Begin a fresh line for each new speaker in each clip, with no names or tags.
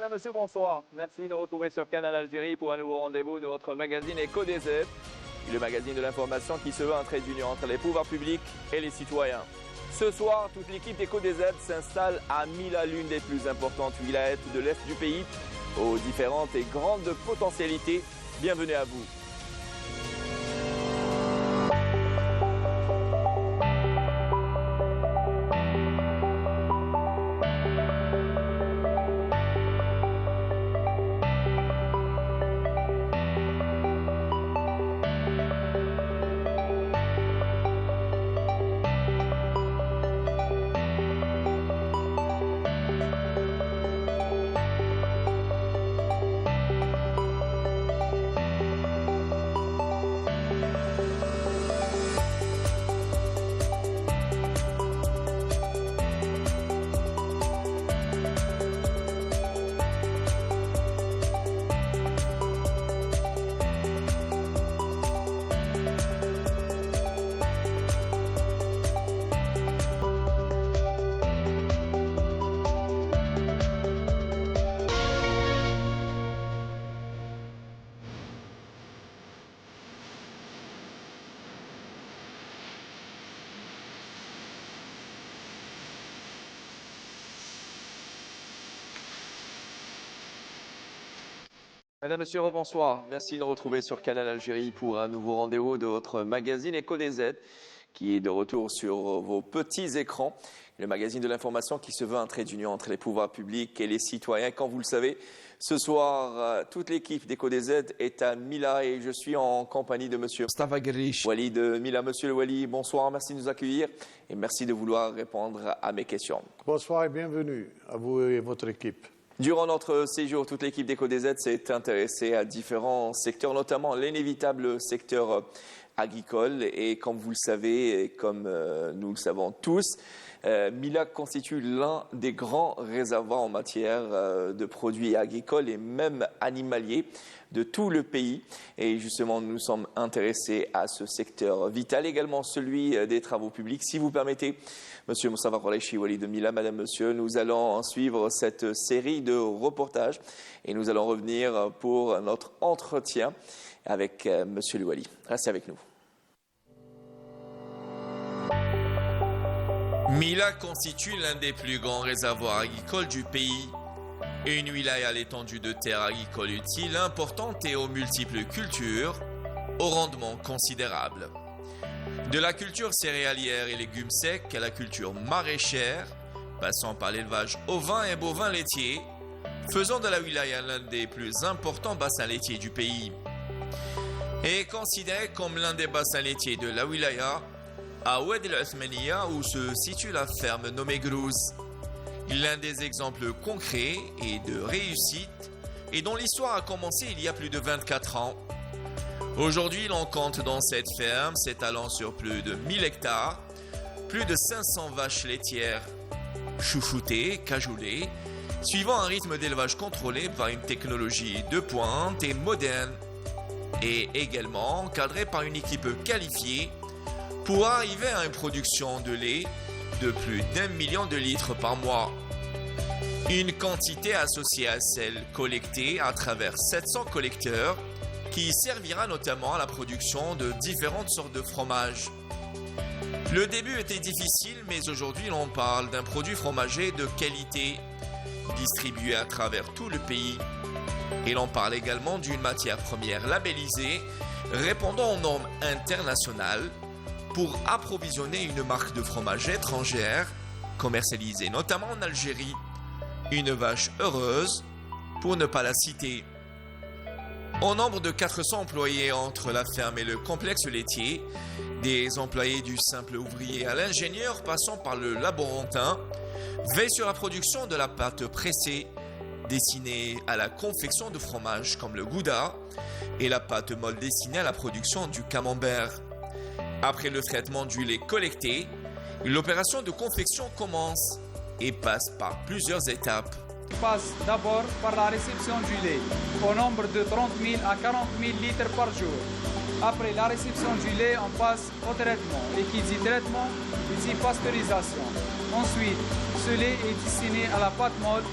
Madame, Monsieur, bonsoir. Merci de retrouver sur Canal Algérie pour un nouveau rendez-vous de votre magazine EcoDZ, le magazine de l'information qui se veut un trait d'union entre les pouvoirs publics et les citoyens. Ce soir, toute l'équipe EcoDZ s'installe à Mila, l'une des plus importantes wilayas de l'Est du pays, aux différentes et grandes potentialités. Bienvenue à vous. Madame, Monsieur, bonsoir. Merci de nous retrouver sur Canal Algérie pour un nouveau rendez-vous de votre magazine EcoDZ qui est de retour sur vos petits écrans. Le magazine de l'information qui se veut un trait d'union entre les pouvoirs publics et les citoyens. Comme vous le savez, ce soir, toute l'équipe d'EcoDZ est à Mila et je suis en compagnie de Monsieur
Mustafa Guerriche.
Wali de Mila. Monsieur le Wali, bonsoir, merci de nous accueillir et merci de vouloir répondre à mes questions.
Bonsoir et bienvenue à vous et votre équipe.
Durant notre séjour, toute l'équipe d'EcoDZ s'est intéressée à différents secteurs, notamment l'inévitable secteur agricole. Et comme vous le savez, et comme nous le savons tous, Mila constitue l'un des grands réservoirs en matière de produits agricoles et même animaliers de tout le pays. Et justement, nous sommes intéressés à ce secteur vital, également celui des travaux publics. Si vous permettez, Monsieur Moussafa Qureshi, Wali de Mila, Madame, Monsieur, nous allons suivre cette série de reportages et nous allons revenir pour notre entretien avec Monsieur le Wali. Restez avec nous.
Mila constitue l'un des plus grands réservoirs agricoles du pays. Une wilaya à l'étendue de terres agricoles utiles importante et aux multiples cultures, au rendement considérable. De la culture céréalière et légumes secs à la culture maraîchère, passant par l'élevage ovin et bovin laitier, faisant de la wilaya l'un des plus importants bassins laitiers du pays. Et considéré comme l'un des bassins laitiers de la wilaya, à Oued El Othmania où se situe la ferme nommée Grouz. L'un des exemples concrets et de réussite et dont l'histoire a commencé il y a plus de 24 ans. Aujourd'hui, l'on compte dans cette ferme s'étalant sur plus de 1000 hectares, plus de 500 vaches laitières chouchoutées, cajoulées, suivant un rythme d'élevage contrôlé par une technologie de pointe et moderne, et également encadré par une équipe qualifiée pour arriver à une production de lait de plus d'1 million de litres par mois. Une quantité associée à celle collectée à travers 700 collecteurs qui servira notamment à la production de différentes sortes de fromages. Le début était difficile, mais aujourd'hui l'on parle d'un produit fromager de qualité, distribué à travers tout le pays. Et l'on parle également d'une matière première labellisée, répondant aux normes internationales, pour approvisionner une marque de fromage étrangère, commercialisée notamment en Algérie. Une vache heureuse, pour ne pas la citer. Au nombre de 400 employés entre la ferme et le complexe laitier, des employés du simple ouvrier à l'ingénieur passant par le laborantin, veillent sur la production de la pâte pressée, destinée à la confection de fromages comme le gouda, et la pâte molle destinée à la production du camembert. Après le traitement du lait collecté, l'opération de confection commence et passe par plusieurs étapes.
On passe d'abord par la réception du lait, au nombre de 30 000 à 40 000 litres par jour. Après la réception du lait, on passe au traitement. Et qui dit traitement, dit pasteurisation. Ensuite, ce lait est destiné à la pâte molle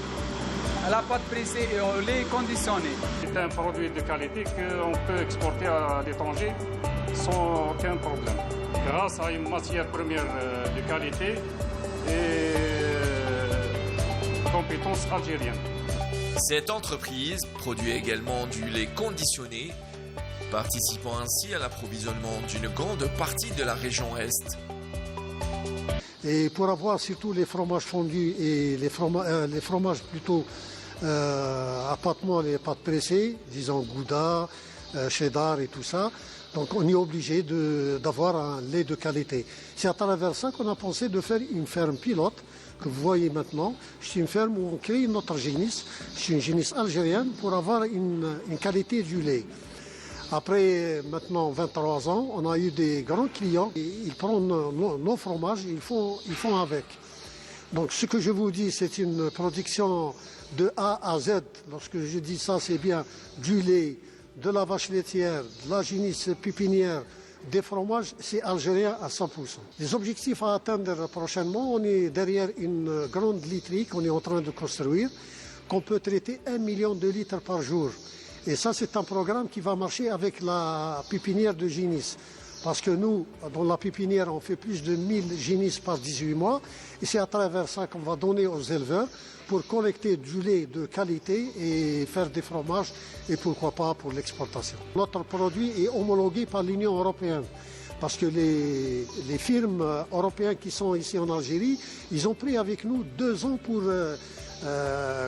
à la pâte pressée et au lait conditionné.
C'est un produit de qualité qu'on peut exporter à l'étranger sans aucun problème, grâce à une matière première de qualité et compétences algériennes.
Cette entreprise produit également du lait conditionné, participant ainsi à l'approvisionnement d'une grande partie de la région Est.
Et pour avoir surtout les fromages fondus et les fromages plutôt à pâte molle et pâte pressée, disons Gouda, cheddar et tout ça, donc on est obligé d'avoir un lait de qualité. C'est à travers ça qu'on a pensé de faire une ferme pilote que vous voyez maintenant. C'est une ferme où on crée notre génisse, c'est une génisse algérienne pour avoir une qualité du lait. Après maintenant 23 ans, on a eu des grands clients, ils prennent nos fromages, ils font avec. Donc ce que je vous dis, c'est une production de A à Z. Lorsque je dis ça, c'est bien du lait, de la vache laitière, de la génisse pépinière, des fromages, c'est algérien à 100%. Les objectifs à atteindre prochainement, on est derrière une grande literie qu'on est en train de construire, qu'on peut traiter 1 million de litres par jour. Et ça, c'est un programme qui va marcher avec la pépinière de génisse. Parce que nous, dans la pépinière, on fait plus de 1000 génisses par 18 mois. Et c'est à travers ça qu'on va donner aux éleveurs pour collecter du lait de qualité et faire des fromages et pourquoi pas pour l'exportation. Notre produit est homologué par l'Union européenne. Parce que les firmes européennes qui sont ici en Algérie, ils ont pris avec nous 2 ans pour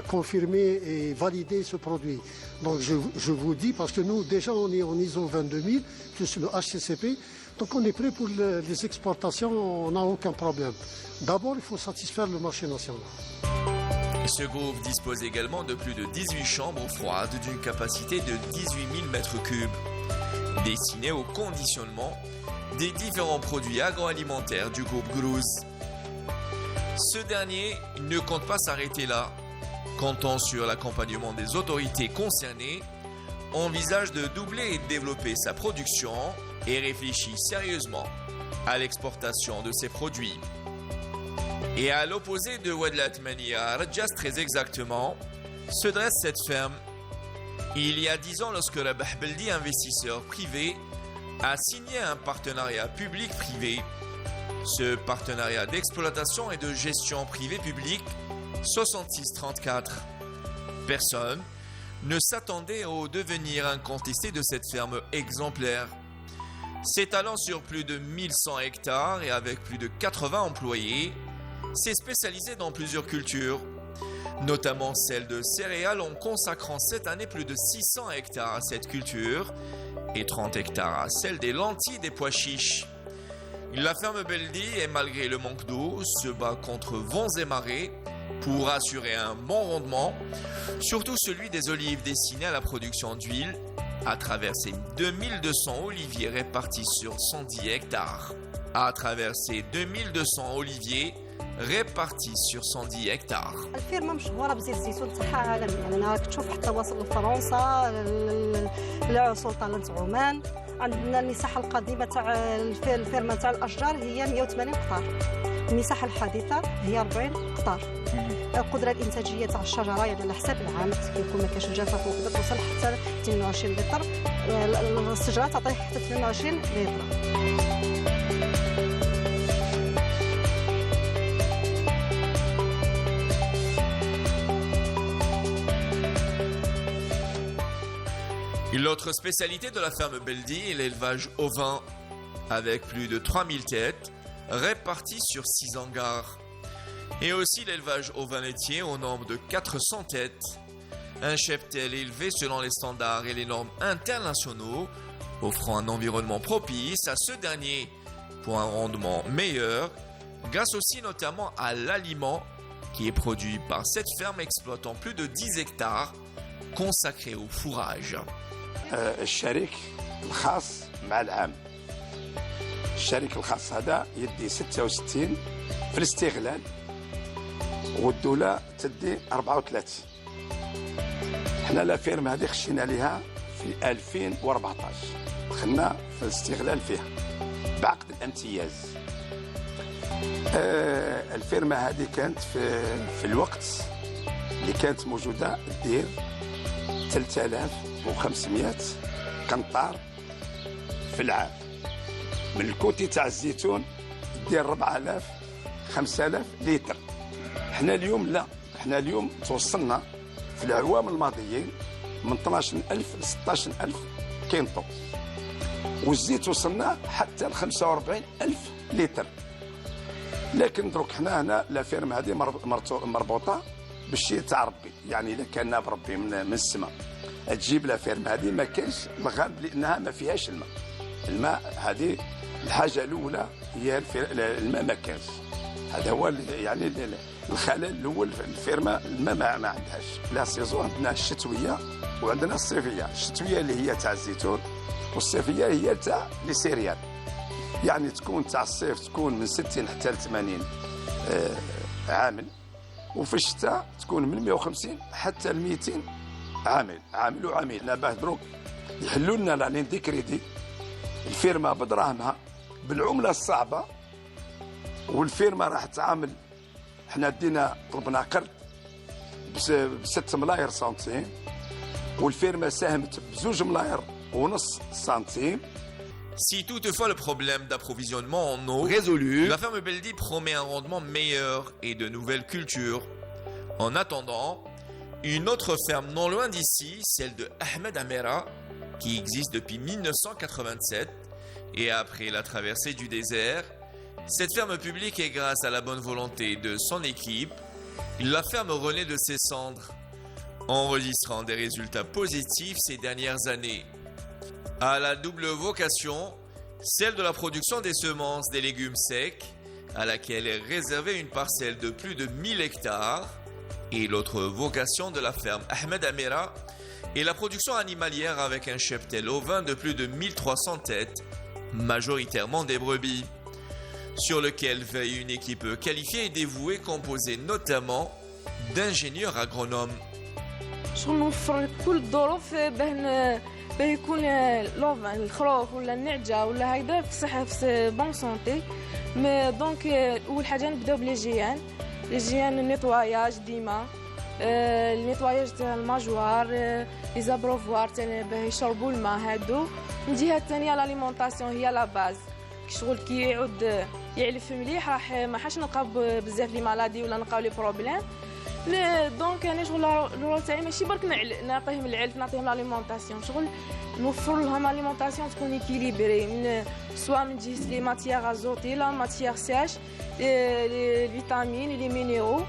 confirmer et valider ce produit. Donc je vous dis, parce que nous déjà on est en ISO 22000, plus le HCCP, donc on est prêt pour les exportations, on n'a aucun problème. D'abord, il faut satisfaire le marché national.
Ce groupe dispose également de plus de 18 chambres froides d'une capacité de 18 000 m3, destinées au conditionnement des différents produits agroalimentaires du groupe Gruz. Ce dernier ne compte pas s'arrêter là. Comptant sur l'accompagnement des autorités concernées, envisage de doubler et de développer sa production et réfléchit sérieusement à l'exportation de ses produits. Et à l'opposé de Oued Latmani à Radjas très exactement, se dresse cette ferme. Il y a 10 ans, lorsque Rabah Beldi, investisseur privé, a signé un partenariat public-privé. Ce partenariat d'exploitation et de gestion privée-publique 66-34. Personne ne s'attendait au devenir incontesté de cette ferme exemplaire. S'étalant sur plus de 1100 hectares et avec plus de 80 employés, s'est spécialisé dans plusieurs cultures, notamment celle de céréales, en consacrant cette année plus de 600 hectares à cette culture et 30 hectares à celle des lentilles et des pois chiches. La ferme Beldi, et malgré le manque d'eau, se bat contre vents et marées pour assurer un bon rendement, surtout celui des olives destinées à la production d'huile, à travers ces 2200 oliviers répartis sur 110 hectares. À travers ces 2200 oliviers répartis sur 110 hectares.
الفيرما مشهوره بزيت الزيتون تاعها عالمي، يعني انا كتشوف حتى واصل لفرنسا لسلطنه عمان. عندنا المساحه القديمه تاع الفيرما تاع الاشجار هي 180 قطار، المساحه الحديثه هي 40 قطار. القدره الانتاجيه تاع الشجره يعني على حساب العام كيكون ما كاينش الجفاف وكذا توصل حتى 22 لتر، الشجره تعطي حتى 22 لتر.
L'autre spécialité de la ferme Beldi est l'élevage ovin, avec plus de 3000 têtes réparties sur 6 hangars. Et aussi l'élevage ovin laitier au nombre de 400 têtes. Un cheptel élevé selon les standards et les normes internationaux, offrant un environnement propice à ce dernier pour un rendement meilleur, grâce aussi notamment à l'aliment qui est produit par cette ferme exploitant plus de 10 hectares consacrés au fourrage.
الشريك الخاص مع العام. الشريك الخاص هذا يدي 66 في الاستغلال والدولة تدي 34. حنا لا فيرم هذه خشينا عليها في 2014 دخلنا في الاستغلال فيها بعقد الامتياز. الفيرما هذه كانت في الوقت اللي كانت موجوده دير 3500 قنطار في العام. من الكوتي تاع الزيتون دير 4000 5000 لتر. احنا اليوم لا، احنا اليوم توصلنا في الأعوام الماضيين من 12000 ل 16000 كينطو، والزيت وصلنا حتى ل 45000 لتر. لكن دروك حنا هنا لا فيرم هذه مربوطه بالشيء تاع ربي، يعني اذا كان ناب ربي من السماء تجيب لا فيرم هذه ما كانش الغالب لانها ما فيهاش الماء. الماء هذه الحاجه الاولى هي الماء ما كانش. هذا هو يعني الخلل الاول في الفيرما، الماء ما عندهاش. لا سيزون عندنا الشتويه وعندنا الصيفيه. الشتويه اللي هي تاع الزيتون، والصيفيه هي تاع لي سيريال. يعني تكون تاع الصيف تكون من 60 حتى ل 80 عامل، وفي الشتاء تكون من 150 حتى ل 200 عامل وعامل. لا باه دروك يحلوا لنا لا لين دي كريدي الفيرما بدراهمها بالعمله الصعبه، والفيرما راح تعامل. احنا دينا طلبنا قرض ب 6 ملاير سنتيم، والفيرما ساهمت ب2 ملاير ونص سنتيم.
Si toutefois le problème d'approvisionnement en eau résolu, la ferme Beldi promet un rendement meilleur et de nouvelles cultures. En attendant, une autre ferme non loin d'ici, celle de Ahmed Amera, qui existe depuis 1987, et après la traversée du désert, cette ferme publique est grâce à la bonne volonté de son équipe, la ferme renaît de ses cendres, enregistrant des résultats positifs ces dernières années. À la double vocation, celle de la production des semences des légumes secs, à laquelle est réservée une parcelle de plus de 1000 hectares, et l'autre vocation de la ferme Ahmed Amera est la production animalière avec un cheptel ovin de plus de 1300 têtes, majoritairement des brebis, sur lequel veille une équipe qualifiée et dévouée composée notamment d'ingénieurs agronomes.
باه يكون لوفان الخروف ولا النعجه ولا هكذا في صحه في بون سونتي. مي دونك اول حاجه نبداو بلي جيان النيطواياج ديما، النيطواياج تاع الماجوار، لي زابروفوار تاع باه يشربوا الماء هادو. من جهه ثانيه لاليمونطاسيون هي لا باز، شغل كي يعود يعلف مليح راح ما حاش نلقاو بزاف لي مالادي ولا نلقاو لي بروبليم. دونك انا شغل الرول تاعي ماشي برك نعطيهم العلف، نعطيهم لاليمونطاسيون، شغل نوفر لهم لاليمونطاسيون تكون ايكيليبري، من سواء من جهه لي ماتيير ازوتي لا ماتيير ساش، لي فيتامين لي مينيرو.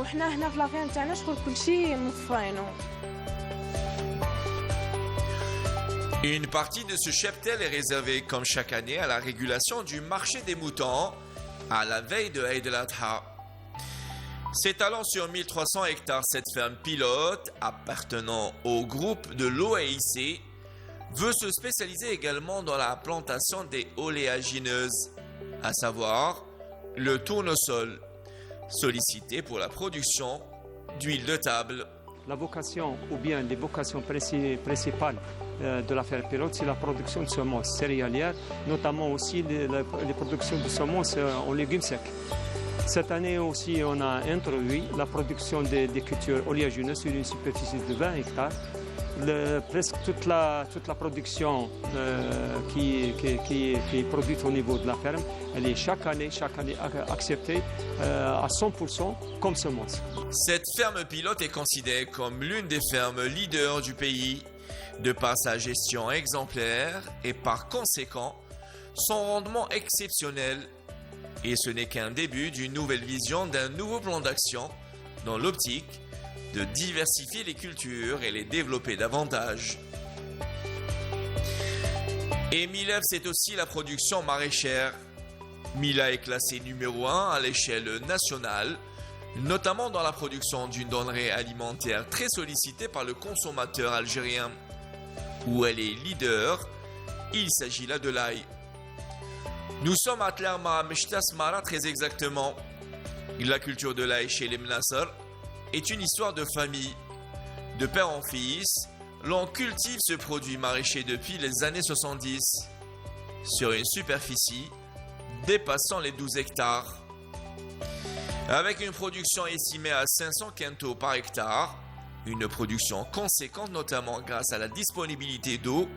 وحنا هنا في لافين تاعنا شغل كلشي موفرينو.
Une partie de ce cheptel est réservée comme chaque année à la régulation du marché des moutons à la veille de Eid al-Adha. S'étalant sur 1300 hectares, cette ferme pilote, appartenant au groupe de l'OAIC, veut se spécialiser également dans la plantation des oléagineuses, à savoir le tournesol, sollicité pour la production d'huile de table.
La vocation ou bien les vocations principales de la ferme pilote, c'est la production de semences céréalières, notamment aussi les productions de semences en légumes secs. Cette année aussi, on a introduit la production des cultures oléagineuses sur une superficie de 20 hectares. Presque toute la production qui est produite au niveau de la ferme, elle est chaque année acceptée à 100% comme semence.
Cette ferme pilote est considérée comme l'une des fermes leaders du pays, de par sa gestion exemplaire et par conséquent son rendement exceptionnel. Et ce n'est qu'un début d'une nouvelle vision, d'un nouveau plan d'action dans l'optique de diversifier les cultures et les développer davantage. Et Milev, c'est aussi la production maraîchère. Mila est classée numéro 1 à l'échelle nationale, notamment dans la production d'une denrée alimentaire très sollicitée par le consommateur algérien, où elle est leader. Il s'agit là de l'ail. Nous sommes à Tlerma, Meshtas Mara très exactement. La culture de l'ail chez les Mnassar est une histoire de famille. De père en fils, l'on cultive ce produit maraîcher depuis les années 70 sur une superficie dépassant les 12 hectares. Avec une production estimée à 500 quintaux par hectare, une production conséquente notamment grâce à la disponibilité d'eau,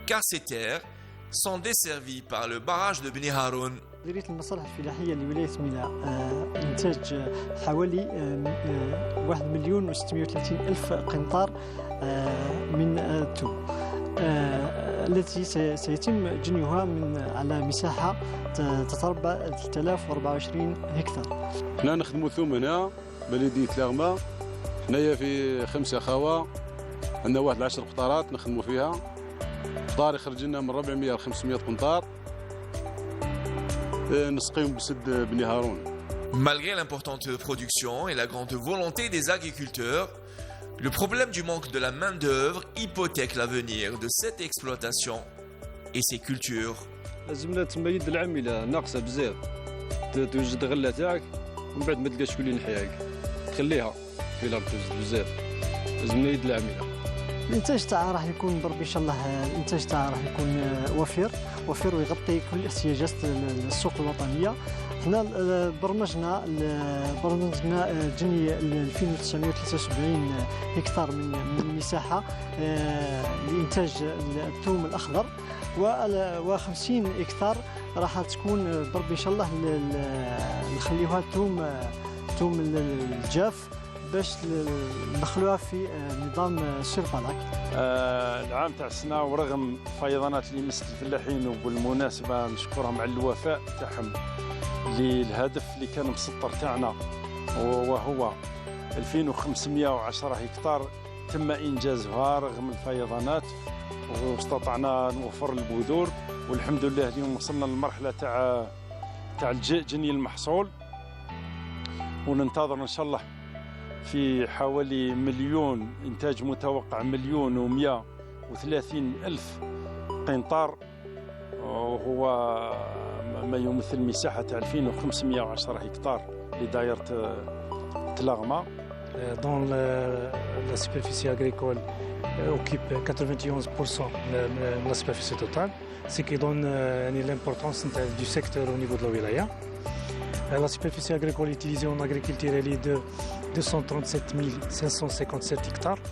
car ces terres sont desservies par le barrage de Beni Haroun.
مديرية المصالح الفلاحية لولاية ميلا إنتاج حوالي 1,630,000 قنطار من الثوم التي سيتم جنيها على مساحة تتربع 3024 هكتار.
حنا نخدموا ثوم هنا بلدية لاغما، حنايا في 5 خاوة، عندنا واحد 10 قطارات نخدموا فيها. قطار يخرج لنا من 400 ل 500 قنطار نسقيهم بسد بني هارون.
Malgré l'importante production et la grande volonté des agriculteurs, le problème du manque de la main-d'œuvre hypothèque l'avenir de cette exploitation et ses cultures.
لازمنا تما يد العامله ناقصه بزاف، توجد غله تاعك ومن بعد ما تلقاش شكون اللي ينحيها، تخليها في الارض توجد بزاف، لازمنا يد العامله.
الانتاج تاعها راح يكون بربي ان شاء الله، الانتاج تاعها راح يكون وفير ويغطي كل احتياجات السوق الوطنيه. حنا برمجنا جني 2973 هكتار من المساحه لانتاج الثوم الاخضر، و50 هكتار راح تكون بربي ان شاء الله نخليوها ثوم الجاف باش ندخلوها في نظام سيرفالاك.
العام تاع السنه ورغم فيضانات اللي مست الفلاحين، وبالمناسبه نشكرهم على الوفاء تاعهم للهدف اللي كان مسطر تاعنا وهو 2510 هكتار تم انجازها رغم الفيضانات، واستطعنا نوفر البذور، والحمد لله اليوم وصلنا للمرحله تاع جني المحصول، وننتظر ان شاء الله في حوالي مليون إنتاج متوقع 1,130,000 قنطار، وهو ما يمثل مساحة 2510 هكتار لدائرة تلاغما.
Dans la superficie agricole occupe 91% de la superficie totale, ce qui donne l'importance du secteur au niveau de la wilaya. La superficie agricole utilisée en agriculture est de 237 557 hectares.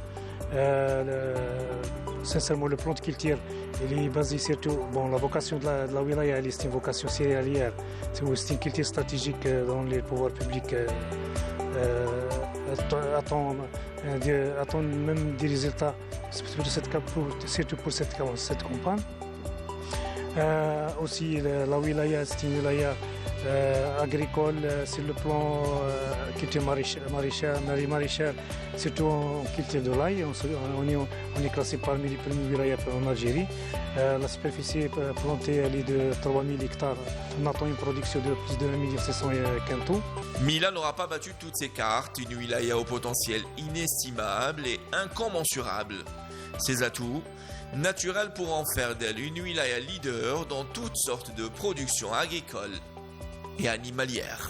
Sincèrement, le plan de culture il est basé surtout. Bon, la vocation de la wilaya, c'est une vocation céréalière. C'est une culture stratégique dans les pouvoirs publics. Attend même des résultats, surtout pour cette campagne. Aussi, la wilaya, c'est une wilaya agricole sur le plan culture maraîchère, surtout en culture de l'ail. On est classé parmi les premiers wilayas en Algérie. La superficie plantée elle est de 3000 hectares. On attend une production de plus de 1,6 million quintaux.
Mila n'aura pas battu toutes ses cartes, une wilaya au potentiel inestimable et incommensurable. Ses atouts naturels pour en faire d'elle une wilaya leader dans toutes sortes de productions agricoles et animalière.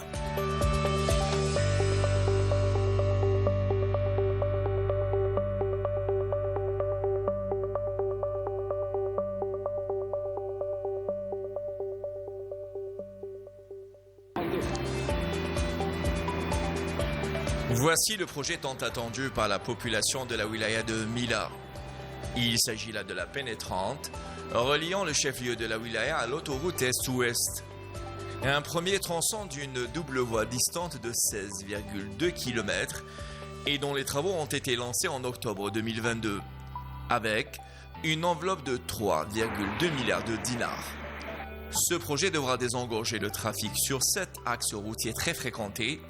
Voici le projet tant attendu par la population de la wilaya de Mila. Il s'agit là de la pénétrante, reliant le chef-lieu de la wilaya à l'autoroute est-ouest. Un premier tronçon d'une double voie distante de 16,2 km et dont les travaux ont été lancés en octobre 2022, avec une enveloppe de 3,2 milliards de dinars. Ce projet devra désengorger le trafic sur 7 axes routiers très fréquentés,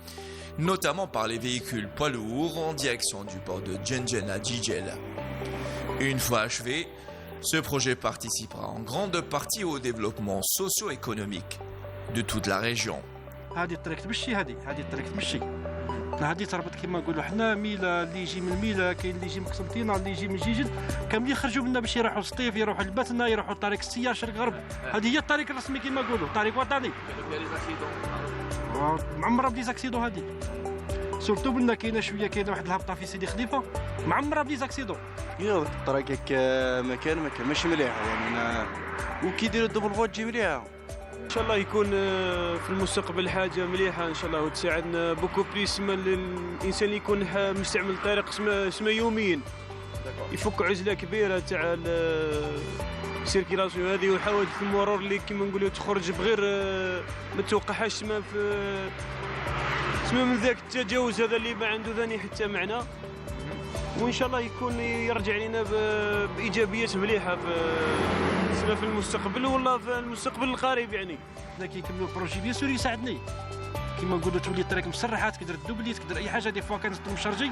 notamment par les véhicules poids lourds en direction du port de Djenjen à Djidjel. Une fois achevé, ce projet participera en grande partie au développement socio-économique de toute la région.
هذه الطريق تمشي، هذه الطريق تمشي، هذه تربط كما نقولوا حنا ميلا، اللي يجي من ميلا، كاين اللي يجي من قسنطينه، اللي يجي من جيجل، كاملين يخرجوا منا باش يروحوا لسطيف، يروحوا لباتنا، يروحوا طريق السيار شرق غرب. هذه هي الطريق الرسمي كما نقولوا، طريق وطني. معمره بديزاكسيدو هذه، سورتو بلنا كاينه واحد الهبطه في سيدي خليفه، معمره بديزاكسيدو.
الطريق مكان ماشي مليح يعني، وكيديروا الدبل فوت تجي مليحه. ان شاء الله يكون في المستقبل حاجه مليحه ان شاء الله وتساعدنا بوكو بليس ما الانسان يكون مستعمل الطريق سما يوميا يفك عزله كبيره تاع السيركيلاسيون هذه وحوادث المرور اللي كيما نقولوا تخرج بغير ما توقعهاش سما من ذاك التجاوز هذا اللي ما عنده ثاني حتى معنى. وان شاء الله يكون يرجع لنا بايجابيات مليحه في المستقبل ولا في المستقبل القريب يعني.
حنا كيكملوا البروجي بيان سور يساعدني كيما نقولوا تولي الطريق مسرحه تقدر تدوبلي تقدر اي حاجه دي فوا كانت مشارجي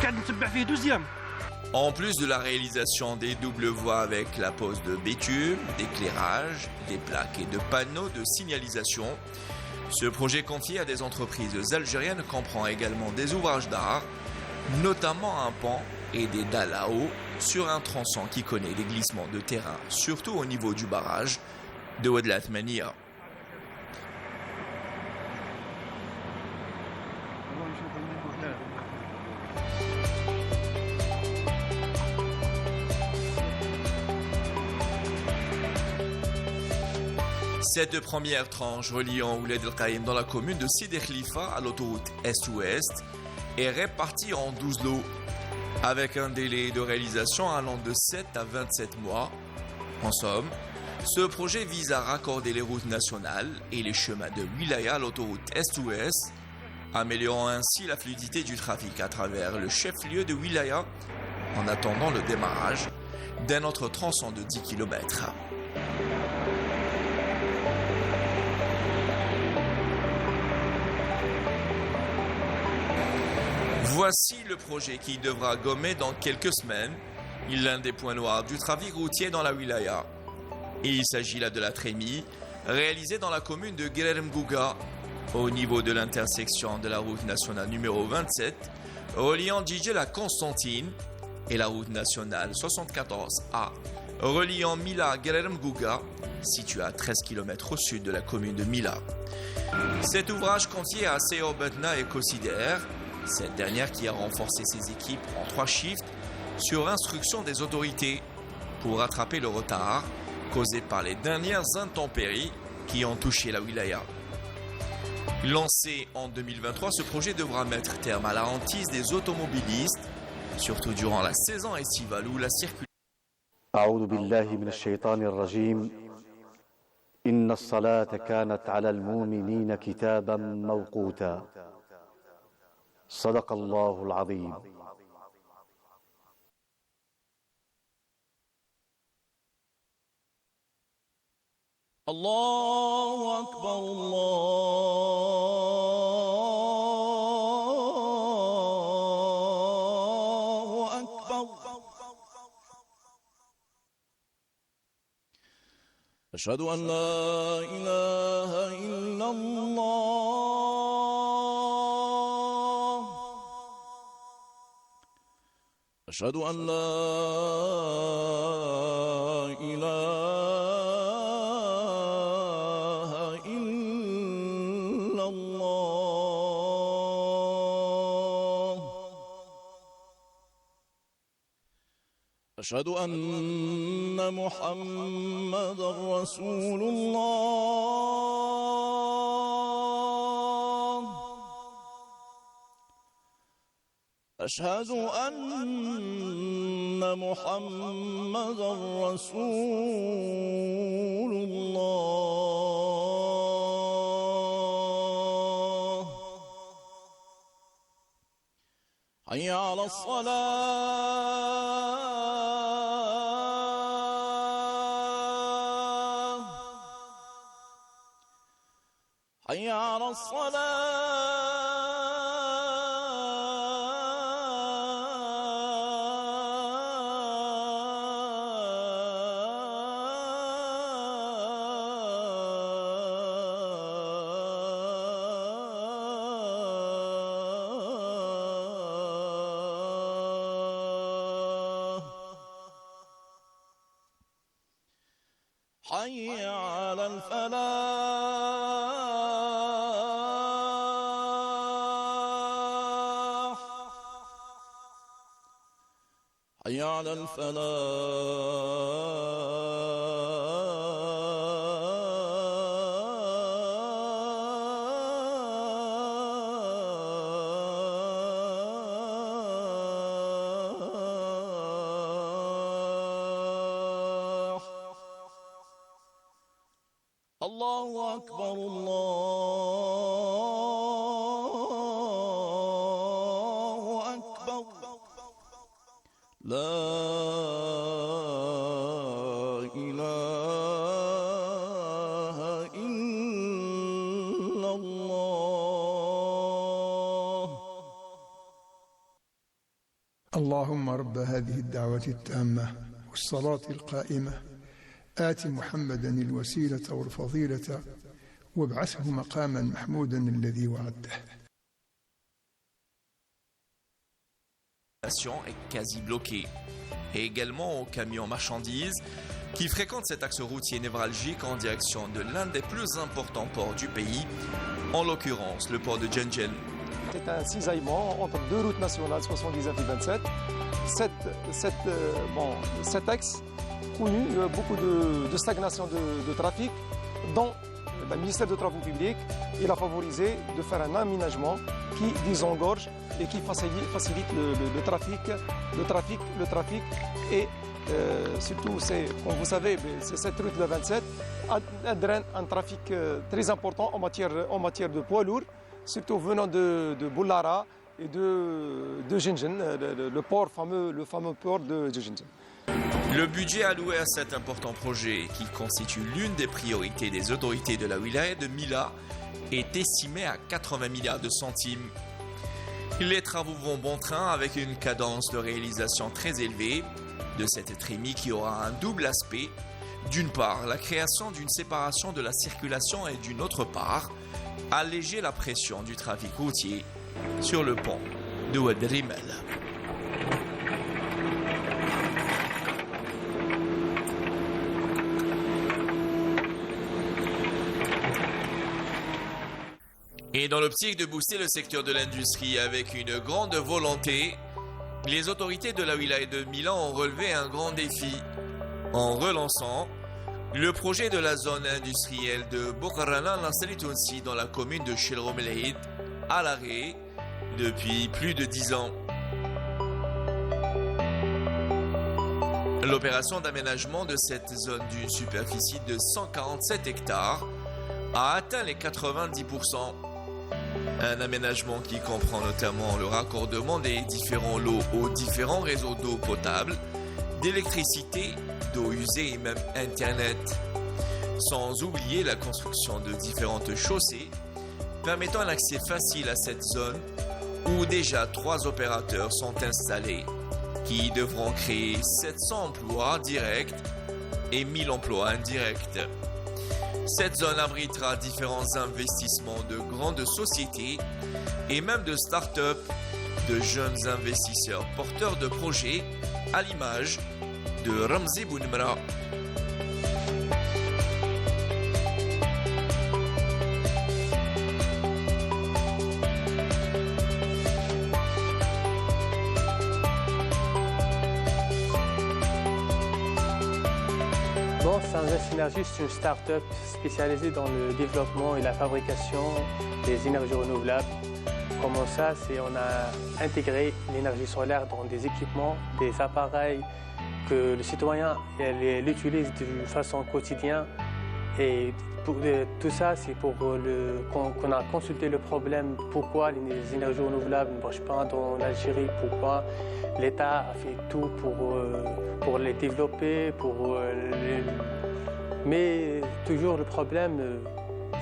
قاعد نتبع فيه دوزيام.
En plus de la réalisation des doubles voies avec la pose de bitume, d'éclairage, des plaques et de panneaux de signalisation, ce projet confié à des entreprises algériennes comprend également des ouvrages d'art, notamment un pont et des dalles à eau sur un tronçon qui connaît des glissements de terrain, surtout au niveau du barrage de Oued El Athmania. Cette première tranche reliant Ouled El Qaïm dans la commune de Sidi Khalifa à l'autoroute Est-Ouest est répartie en 12 lots, avec un délai de réalisation allant de 7 à 27 mois. En somme, ce projet vise à raccorder les routes nationales et les chemins de Wilaya à l'autoroute Est-Ouest, améliorant ainsi la fluidité du trafic à travers le chef-lieu de Wilaya en attendant le démarrage d'un autre tronçon de 10 km. Voici le projet qui devra gommer dans quelques semaines l'un des points noirs du trafic routier dans la wilaya. Et il s'agit là de la trémie réalisée dans la commune de Guerem Gouga au niveau de l'intersection de la route nationale numéro 27 reliant Djidjel à Constantine et la route nationale 74A reliant Mila à Guerem Gouga située à 13 km au sud de la commune de Mila. Cet ouvrage confié à Seo Betna et Cosider, cette dernière qui a renforcé ses équipes en 3 shifts sur instruction des autorités pour rattraper le retard causé par les dernières intempéries qui ont touché la wilaya. Lancé en 2023, ce projet devra mettre terme à la hantise des automobilistes, surtout durant la saison estivale où la circulation.
أعوذ بالله من الشيطان الرجيم إن الصلاة كانت على المؤمنين كتابا موقوتا صدق الله العظيم.
الله أكبر الله أكبر أشهد أن لا إله إلا الله أشهد أن لا إله إلا الله أشهد أن محمدا رسول الله أشهد أن محمدا رسول الله حي على الصلاة حي على الصلاة حي على الفلاح حي على الفلاح الله أكبر الله أكبر لا إله إلا الله.
اللهم رب هذه الدعوة التامة والصلاة القائمة آت محمدا الوسيلة والفضيلة وابعثه مقاما محمودا الذي وعده.
Est quasi bloquée. Et également aux camions marchandises qui fréquentent cet axe routier névralgique en direction de l'un des plus importants ports du pays, en l'occurrence le port de Djenndjen.
C'est un cisaillement entre deux routes nationales 79 et 27. Cet axe connu beaucoup de stagnation de trafic, dont le ministère du Travaux publics il a favorisé de faire un aménagement qui désengorge et qui facilite le trafic et surtout, comme vous savez, c'est cette route de 27 elle draine un trafic très important en matière de poids lourds, surtout venant de Boulara et de Djenndjen, le fameux port de Djenndjen.
Le budget alloué à cet important projet, qui constitue l'une des priorités des autorités de la wilaya de Mila, est estimé à 80 milliards de centimes. Les travaux vont bon train avec une cadence de réalisation très élevée de cette trémie qui aura un double aspect. D'une part, la création d'une séparation de la circulation et d'une autre part, alléger la pression du trafic routier sur le pont de Wad Rimel. Et dans l'optique de booster le secteur de l'industrie avec une grande volonté, les autorités de la wilaya de Milan ont relevé un grand défi en relançant le projet de la zone industrielle de Boukarana Lansalitunsi dans la commune de Chilromelid à l'arrêt depuis plus de 10 ans. L'opération d'aménagement de cette zone d'une superficie de 147 hectares a atteint les 90%. Un aménagement qui comprend notamment le raccordement des différents lots aux différents réseaux d'eau potable, d'électricité, d'eau usée et même Internet. Sans oublier la construction de différentes chaussées permettant un accès facile à cette zone où déjà 3 opérateurs sont installés qui devront créer 700 emplois directs et 1000 emplois indirects. Cette zone abritera différents investissements de grandes sociétés et même de start-up, de jeunes investisseurs porteurs de projets à l'image de Ramzi Bounmra.
Bon, Sanza Synergie, c'est une start-up spécialisée dans le développement et la fabrication des énergies renouvelables. Comment ça? On a intégré l'énergie solaire dans des équipements, des appareils que le citoyen l'utilise de façon quotidienne. Et tout ça, c'est pour qu'on a consulté le problème, pourquoi les énergies renouvelables ne marchent pas dans l'Algérie, pourquoi l'État a fait tout pour les développer, mais toujours le problème,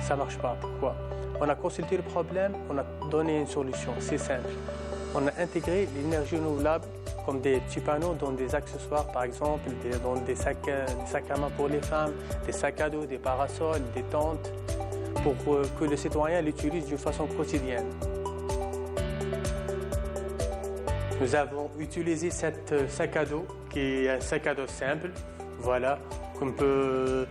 ça ne marche pas. Pourquoi? On a consulté le problème, on a donné une solution, c'est simple. On a intégré l'énergie renouvelable comme des petits panneaux dans des accessoires, par exemple, dans des sacs à main pour les femmes, des sacs à dos, des parasols, des tentes, pour que le citoyen l'utilise d'une façon quotidienne. Nous avons utilisé cet sac à dos, qui est un sac à dos simple, voilà, qu'on peut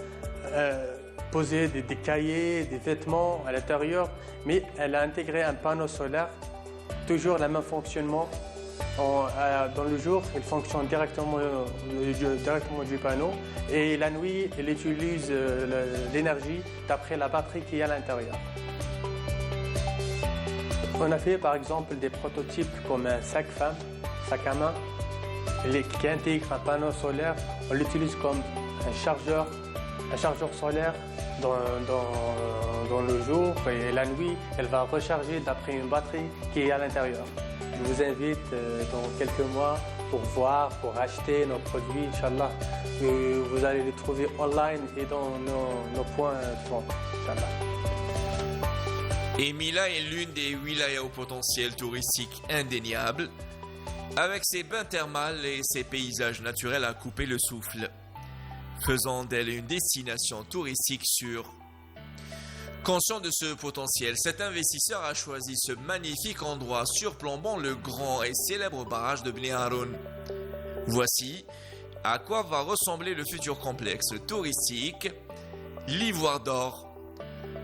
poser des cahiers, des vêtements à l'intérieur, mais elle a intégré un panneau solaire, toujours le même fonctionnement. Dans le jour, il fonctionne directement du panneau et la nuit, il utilise l'énergie d'après la batterie qui est à l'intérieur. On a fait par exemple des prototypes comme un sac à main, qui intègre un panneau solaire. On l'utilise comme un chargeur un chargeur solaire dans le jour et la nuit, elle va recharger d'après une batterie qui est à l'intérieur. Je vous invite dans quelques mois pour voir, pour acheter nos produits, Inch'Allah. Vous allez les trouver online et dans nos points de vente, Inch'Allah.
Et Mila est l'une des wilayas au potentiel touristique indéniable, avec ses bains thermales et ses paysages naturels à couper le souffle, faisant d'elle une destination touristique sûre. Conscient de ce potentiel, cet investisseur a choisi ce magnifique endroit surplombant le grand et célèbre barrage de Bni Haroun. Voici à quoi va ressembler le futur complexe touristique, l'Ivoire d'Or,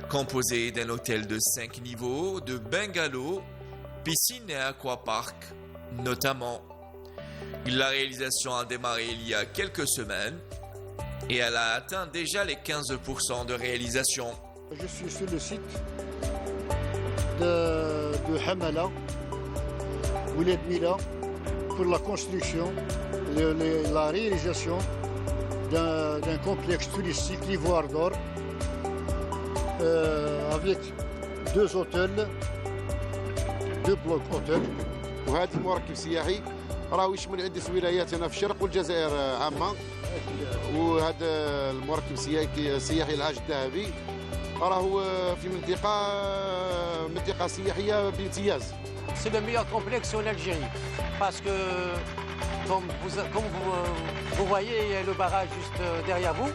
composé d'un hôtel de 5 niveaux, de bungalows, piscine et aquapark, notamment. La réalisation a démarré il y a quelques semaines et elle a atteint déjà les 15% de réalisation.
Je suis sur le site de Hamala, Ouled Mila, pour la construction, la réalisation d'un complexe touristique, l'Ivoire d'Or, avec 2 hôtels, 2 blocs hôtels.
وهذا المركب السياحي راهو يشمل عدة ولايات هنا في الشرق والجزائر عامة. وهذا المركب السياحي العاج الذهبي راهو في منطقة سياحية بامتياز.
C'est le meilleur complexe en Algérie parce que comme vous voyez, il y a le barrage juste derrière vous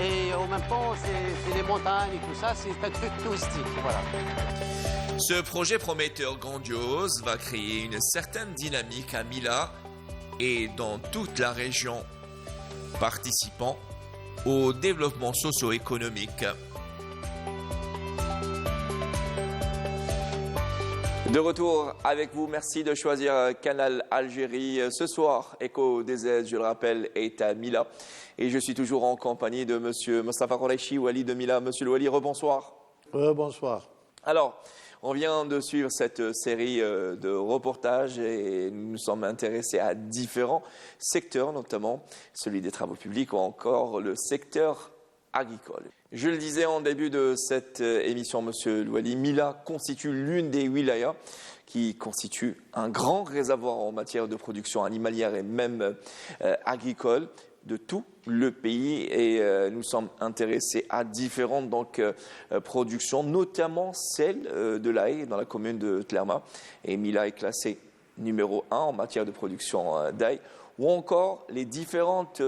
et en même temps c'est les montagnes et tout ça, c'est un truc touristique, voilà.
Ce projet prometteur grandiose va créer une certaine dynamique à Mila et dans toute la région, participant au développement socio-économique.
De retour avec vous, merci de choisir Canal Algérie. Ce soir, Echo DZ, je le rappelle, est à Mila. Et je suis toujours en compagnie de M. Mostafa Qureshi, Wali de Mila. Monsieur le Wali, rebonsoir.
Bonsoir.
Alors, on vient de suivre cette série de reportages et nous nous sommes intéressés à différents secteurs, notamment celui des travaux publics ou encore le secteur agricole. Je le disais en début de cette émission, Monsieur Louali, Mila constitue l'une des wilayas qui constitue un grand réservoir en matière de production animalière et même agricole de tout le pays et nous sommes intéressés à différentes productions, notamment celle de l'ail dans la commune de Tlerma. Et Mila est classée numéro 1 en matière de production d'ail, ou encore les différentes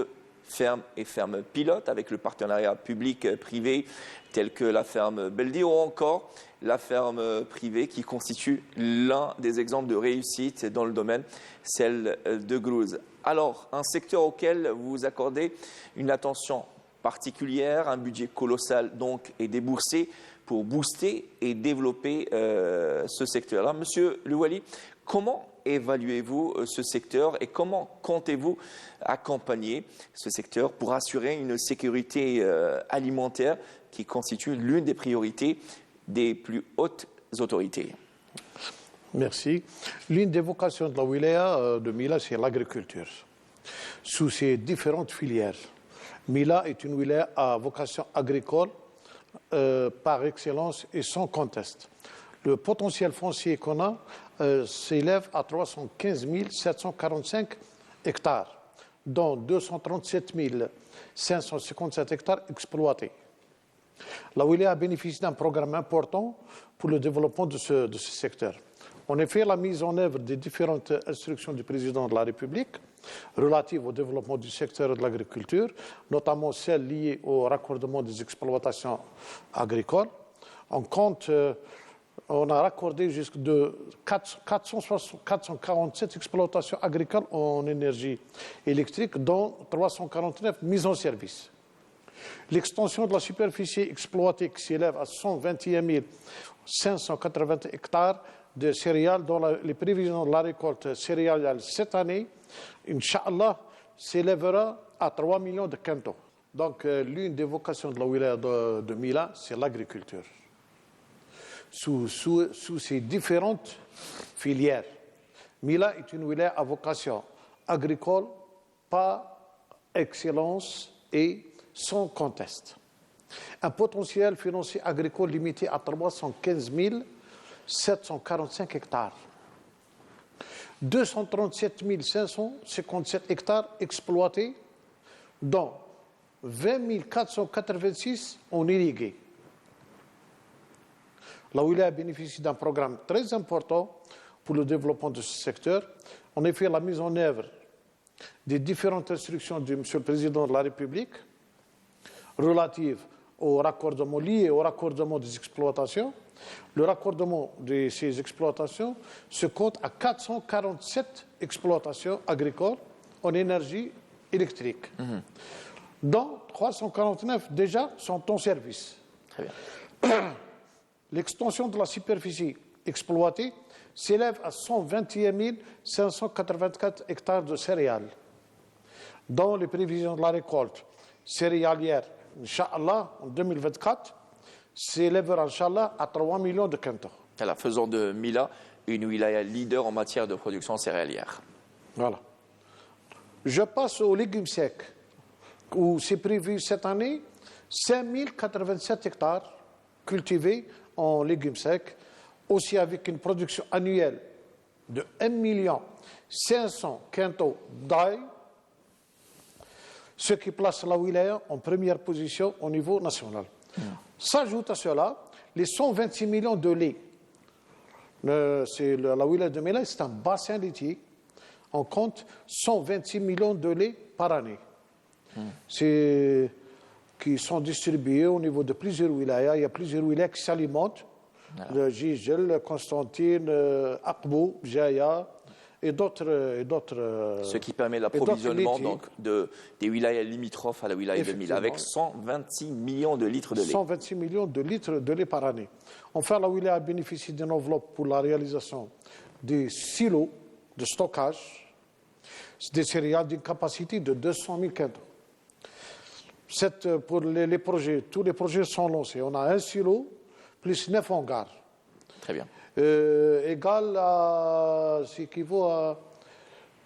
fermes et fermes pilotes avec le partenariat public-privé tel que la ferme Beldi ou encore la ferme privée qui constitue l'un des exemples de réussite dans le domaine, celle de Grouze. Alors, un secteur auquel vous accordez une attention particulière, un budget colossal donc est déboursé pour booster et développer ce secteur-là. Monsieur Louali, comment évaluez-vous ce secteur et comment comptez-vous accompagner ce secteur pour assurer une sécurité alimentaire qui constitue l'une des priorités des plus hautes autorités?
Merci. L'une des vocations de la wilaya de Mila, c'est l'agriculture, sous ses différentes filières. Mila est une wilaya à vocation agricole par excellence et sans conteste. Le potentiel foncier qu'on a s'élève à 315 745 hectares, dont 237 557 hectares exploités. La wilaya bénéficie d'un programme important pour le développement de ce secteur. En effet, la mise en œuvre des différentes instructions du président de la République relatives au développement du secteur de l'agriculture, notamment celles liées au raccordement des exploitations agricoles, on a raccordé jusqu'à 447 exploitations agricoles en énergie électrique, dont 349 mises en service. L'extension de la superficie exploitée qui s'élève à 121 580 hectares de céréales, dont les prévisions de la récolte céréalière cette année, Inch'Allah, s'élèvera à 3 millions de quintaux. Donc, l'une des vocations de la wilaya de Mila, c'est l'agriculture. Sous ses différentes filières. Mila est une wilaya à vocation agricole par excellence et sans conteste. Un potentiel financier agricole limité à 315 745 hectares. 237 557 hectares exploités, dont 20 486 en irrigué. La wilaya bénéficie d'un programme très important pour le développement de ce secteur. En effet, la mise en œuvre des différentes instructions du Monsieur le Président de la République relatives au raccordement lié au raccordement des exploitations. Le raccordement de ces exploitations se compte à 447 exploitations agricoles en énergie électrique, dont 349 déjà sont en service.
Très bien.
L'extension de la superficie exploitée s'élève à 121 584 hectares de céréales, dont les prévisions de la récolte céréalière, Inch'Allah, en 2024, s'élèvera, Inch'Allah, à 3 millions de quintaux.
Alors, faisant de Mila une wilaya leader en matière de production céréalière.
Voilà. Je passe aux légumes secs, où c'est prévu cette année 5087 hectares cultivés en légumes secs, aussi avec une production annuelle de 1 500 quintaux d'ail, ce qui place la wilaya en première position au niveau national. S'ajoute à cela les 126 millions de lait. La wilaya de Mila, c'est un bassin laitier. On compte 126 millions de lait par année. Qui sont distribués au niveau de plusieurs wilayas. Il y a plusieurs wilayas qui s'alimentent. Le Jijel, Constantine, Akbou, Jaya et d'autres.
Ce qui permet l'approvisionnement des wilayas limitrophes à la wilaya de Mila, avec 126 millions de litres de lait.
126 millions de litres de lait par année. Enfin, la wilaya bénéficie d'une enveloppe pour la réalisation des silos de stockage des céréales d'une capacité de 200 000 quintaux. Pour les projets, tous les projets sont lancés. On a un silo plus 9 hangars.
Très bien.
Égal à ce qui équivaut à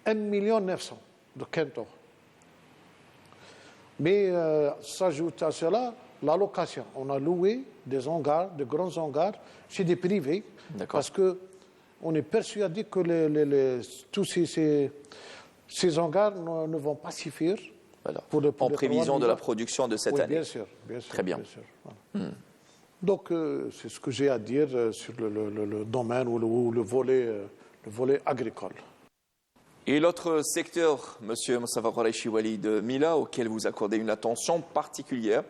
1 900 000 de quintaux. Mais s'ajoute à cela la location. On a loué des hangars, de grands hangars, chez des privés, parce qu'on est persuadé que tous ces hangars ne vont pas suffire.
Voilà. En prévision de la production de cette année.
Bien sûr.
Très bien.
Bien sûr, voilà. Donc, c'est ce que j'ai à dire sur le domaine ou le volet agricole.
Et l'autre secteur, M. Mostafa Qureshi Wali de Mila, auquel vous accordez une attention particulière,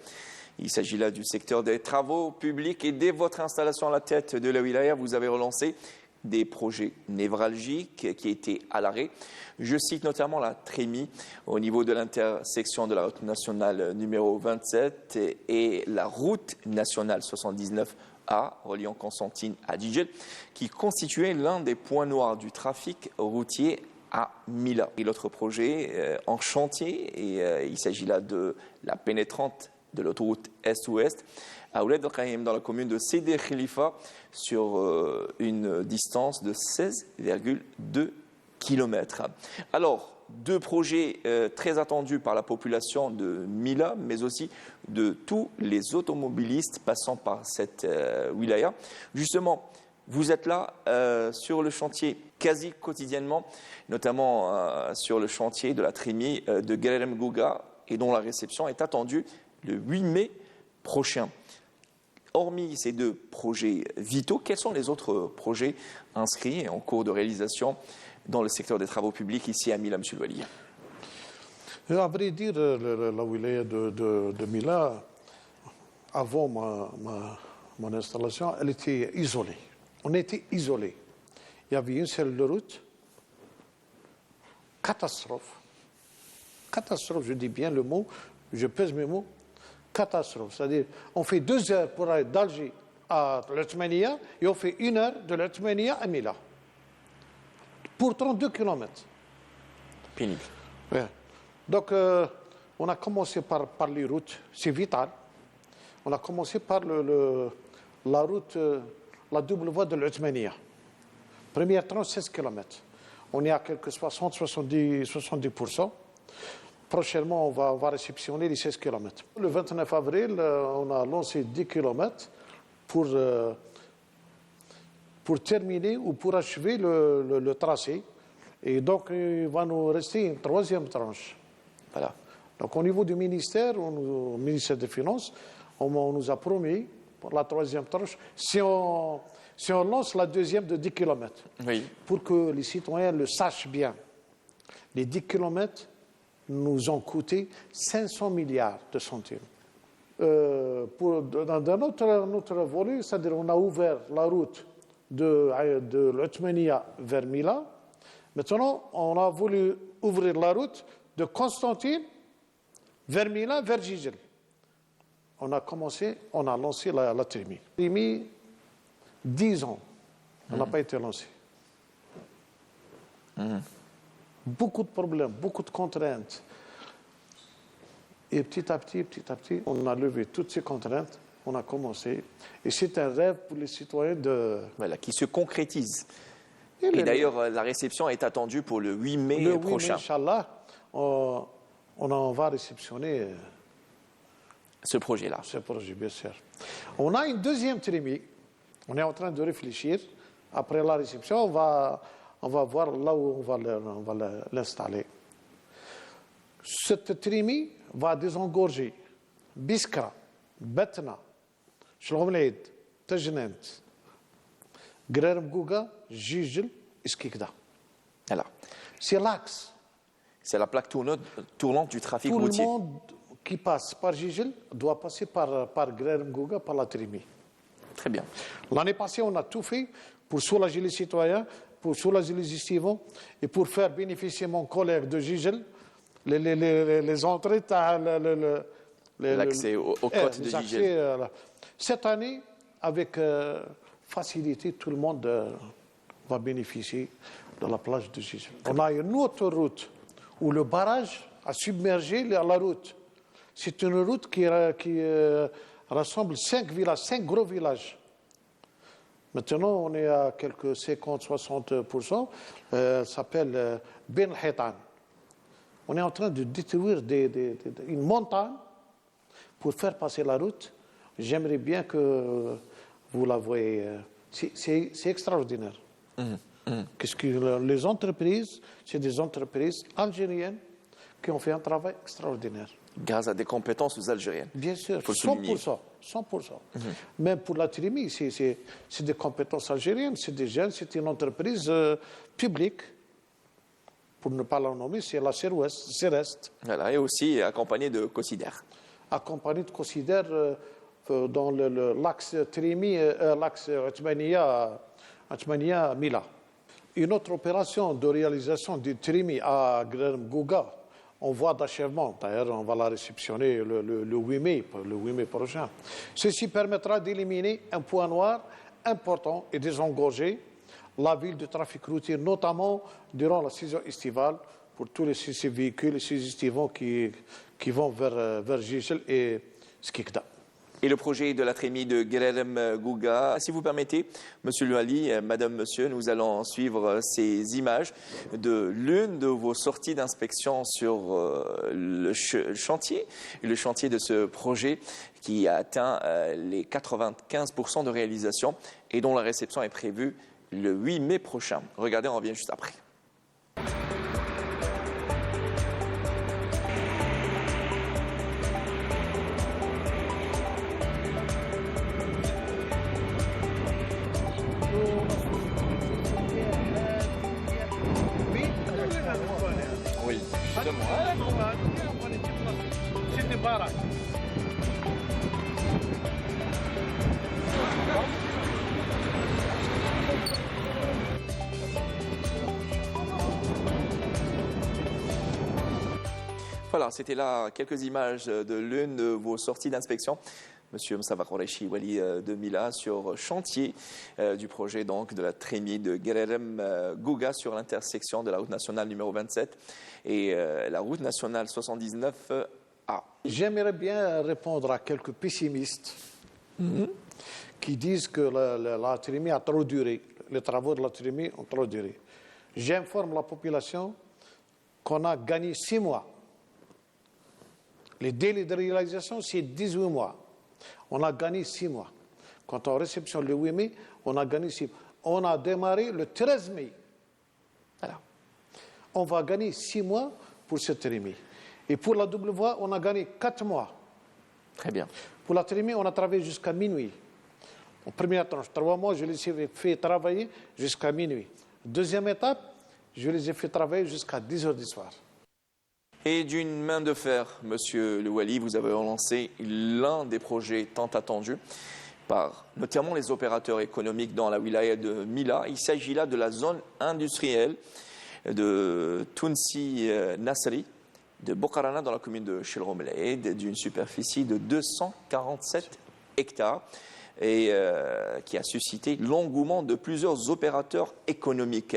il s'agit là du secteur des travaux publics. Et dès votre installation à la tête de la wilaya, vous avez relancé des projets névralgiques qui étaient à l'arrêt. Je cite notamment la Trémie au niveau de l'intersection de la route nationale numéro 27 et la route nationale 79A reliant Constantine à Djidjel, qui constituait l'un des points noirs du trafic routier à Mila. Et l'autre projet en chantier, et il s'agit là de la pénétrante de l'autoroute Est-Ouest à Ouled El-Qaïm dans la commune de Sidi Khalifa sur une distance de 16,2 km. Alors, deux projets très attendus par la population de Mila, mais aussi de tous les automobilistes passant par cette wilaya. Justement, vous êtes là sur le chantier quasi quotidiennement, notamment sur le chantier de la Trémie de Guerrem Gouga, et dont la réception est attendue le 8 mai prochain. Hormis ces deux projets vitaux, quels sont les autres projets inscrits et en cours de réalisation dans le secteur des travaux publics ici à Mila, M. le Wali?
À vrai dire, la wilaya de Mila, avant mon installation, elle était isolée. On était isolés. Il y avait une seule route. Catastrophe. Catastrophe, je dis bien le mot, je pèse mes mots. Catastrophe. C'est-à-dire, on fait 2 heures pour aller d'Alger à l'Othmania et on fait 1 heure de l'Othmania à Mila. Pour 32 km.
Pénible.
Ouais. Donc, on a commencé par les routes, c'est vital. On a commencé par la route, la double voie de l'Othmania. Première tranche, 16 km. On est à quelques 60-70%. Prochainement, on va réceptionner les 16 km. Le 29 avril, on a lancé 10 km pour terminer ou pour achever le tracé. Et donc, il va nous rester une troisième tranche.
Voilà.
Donc, au niveau du ministère, au ministère des Finances, on nous a promis pour la troisième tranche, si on lance la deuxième de 10 km,
oui.
Pour que les citoyens le sachent bien, les 10 km nous ont coûté 500 milliards de centimes. Dans notre volet, c'est-à-dire on a ouvert la route de l'Othmania vers Mila. Maintenant, on a voulu ouvrir la route de Constantine vers Mila, vers Gigel. On a lancé la Trémie. Trémie, 10 ans, on n'a pas été lancé. Beaucoup de problèmes, beaucoup de contraintes. Et petit à petit, on a levé toutes ces contraintes, on a commencé. Et c'est un rêve pour les citoyens
qui se concrétise. Et d'ailleurs, la réception est attendue pour le 8 mai prochain.
Inch'Allah, on va réceptionner
ce projet-là.
Ce projet, bien sûr. On a une deuxième trémie. On est en train de réfléchir. Après la réception, on va voir là où on va l'installer. Cette trémie va désengorger Biskra, Betna, Shlomleid, Tajnent, Grerem Gouga, Jijel et Skikda.
Voilà.
C'est l'axe.
C'est la plaque tournante du trafic
routier. Tout le monde qui passe par Jijel doit passer par Grerem Gouga, par la trémie.
Très bien.
L'année passée, on a tout fait pour soulager les citoyens, pour soulager les estivants et pour faire bénéficier mon collègue de Gigel les entrées,
l'accès aux côtes de Gigel.
Cette année, avec facilité, tout le monde va bénéficier de la plage de Gigel. On a une autre route où le barrage a submergé la route. C'est une route qui rassemble 5 villages, 5 gros villages. Maintenant, on est à quelques 50-60%. Elle s'appelle Ben Hitan. On est en train de détruire une montagne pour faire passer la route. J'aimerais bien que vous la voyez. C'est extraordinaire. Qu'est-ce que les entreprises, c'est des entreprises algériennes qui ont fait un travail extraordinaire.
Grâce à des compétences algériennes.
Bien sûr, 100%. Même pour la trémie, c'est des compétences algériennes, c'est des jeunes, c'est une entreprise publique. Pour ne pas la nommer, c'est la CEREST.
Voilà, et aussi accompagné de Cosider.
Accompagné de Cosider dans l'axe Trémie, l'axe Othmania-Mila. Une autre opération de réalisation du Trémie à Grerem Gouga, en voie d'achèvement. D'ailleurs, on va la réceptionner le 8 mai prochain. Ceci permettra d'éliminer un point noir important et désengorger la ville du trafic routier, notamment durant la saison estivale, pour tous ces véhicules et ces estivants qui vont vers Gigel et Skikda.
Et le projet de la trémie de Grerem Gouga. Si vous permettez, Monsieur Louali, Madame, Monsieur, nous allons suivre ces images de l'une de vos sorties d'inspection sur le chantier de ce projet qui a atteint les 95% de réalisation et dont la réception est prévue le 8 mai prochain. Regardez, on revient juste après. Oui, justement.
C'est des barrages.
Voilà, c'était là quelques images de l'une de vos sorties d'inspection. Monsieur Moussava Qureshi Wali de Mila sur chantier du projet donc de la trémie de Grerem Gouga sur l'intersection de la route nationale numéro 27 et la route nationale 79A.
J'aimerais bien répondre à quelques pessimistes qui disent que la trémie a trop duré, les travaux de la trémie ont trop duré. J'informe la population qu'on a gagné 6 mois Les délais de réalisation, c'est 18 mois. On a gagné 6 mois. Quand on réceptionne le 8 mai, on a gagné 6 mois. On a démarré le 13 mai. Voilà. On va gagner 6 mois pour cette trémie. Et pour la double voie, on a gagné 4 mois.
Très bien.
Pour la trémie, on a travaillé jusqu'à minuit. En première tranche, 3 mois, je les ai fait travailler jusqu'à minuit. Deuxième étape, je les ai fait travailler jusqu'à 10 heures du soir.
Et d'une main de fer, Monsieur Le Wali, vous avez lancé l'un des projets tant attendus par notamment les opérateurs économiques dans la wilaya de Mila. Il s'agit là de la zone industrielle de Tounsi Nasri, de Bokarana dans la commune de Chilromlaïd, d'une superficie de 247 hectares et qui a suscité l'engouement de plusieurs opérateurs économiques.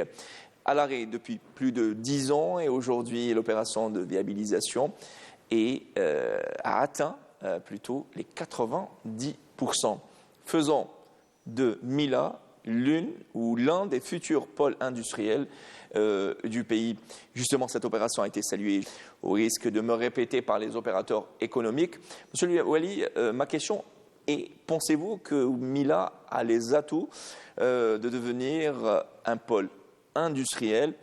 À l'arrêt depuis plus de 10 ans et aujourd'hui l'opération de viabilisation a atteint plutôt les 90%, faisant de Mila l'un des futurs pôles industriels du pays. Justement, cette opération a été saluée au risque de me répéter par les opérateurs économiques. Monsieur Le Wali, ma question est, pensez-vous que Mila a les atouts de devenir un pôle industriel,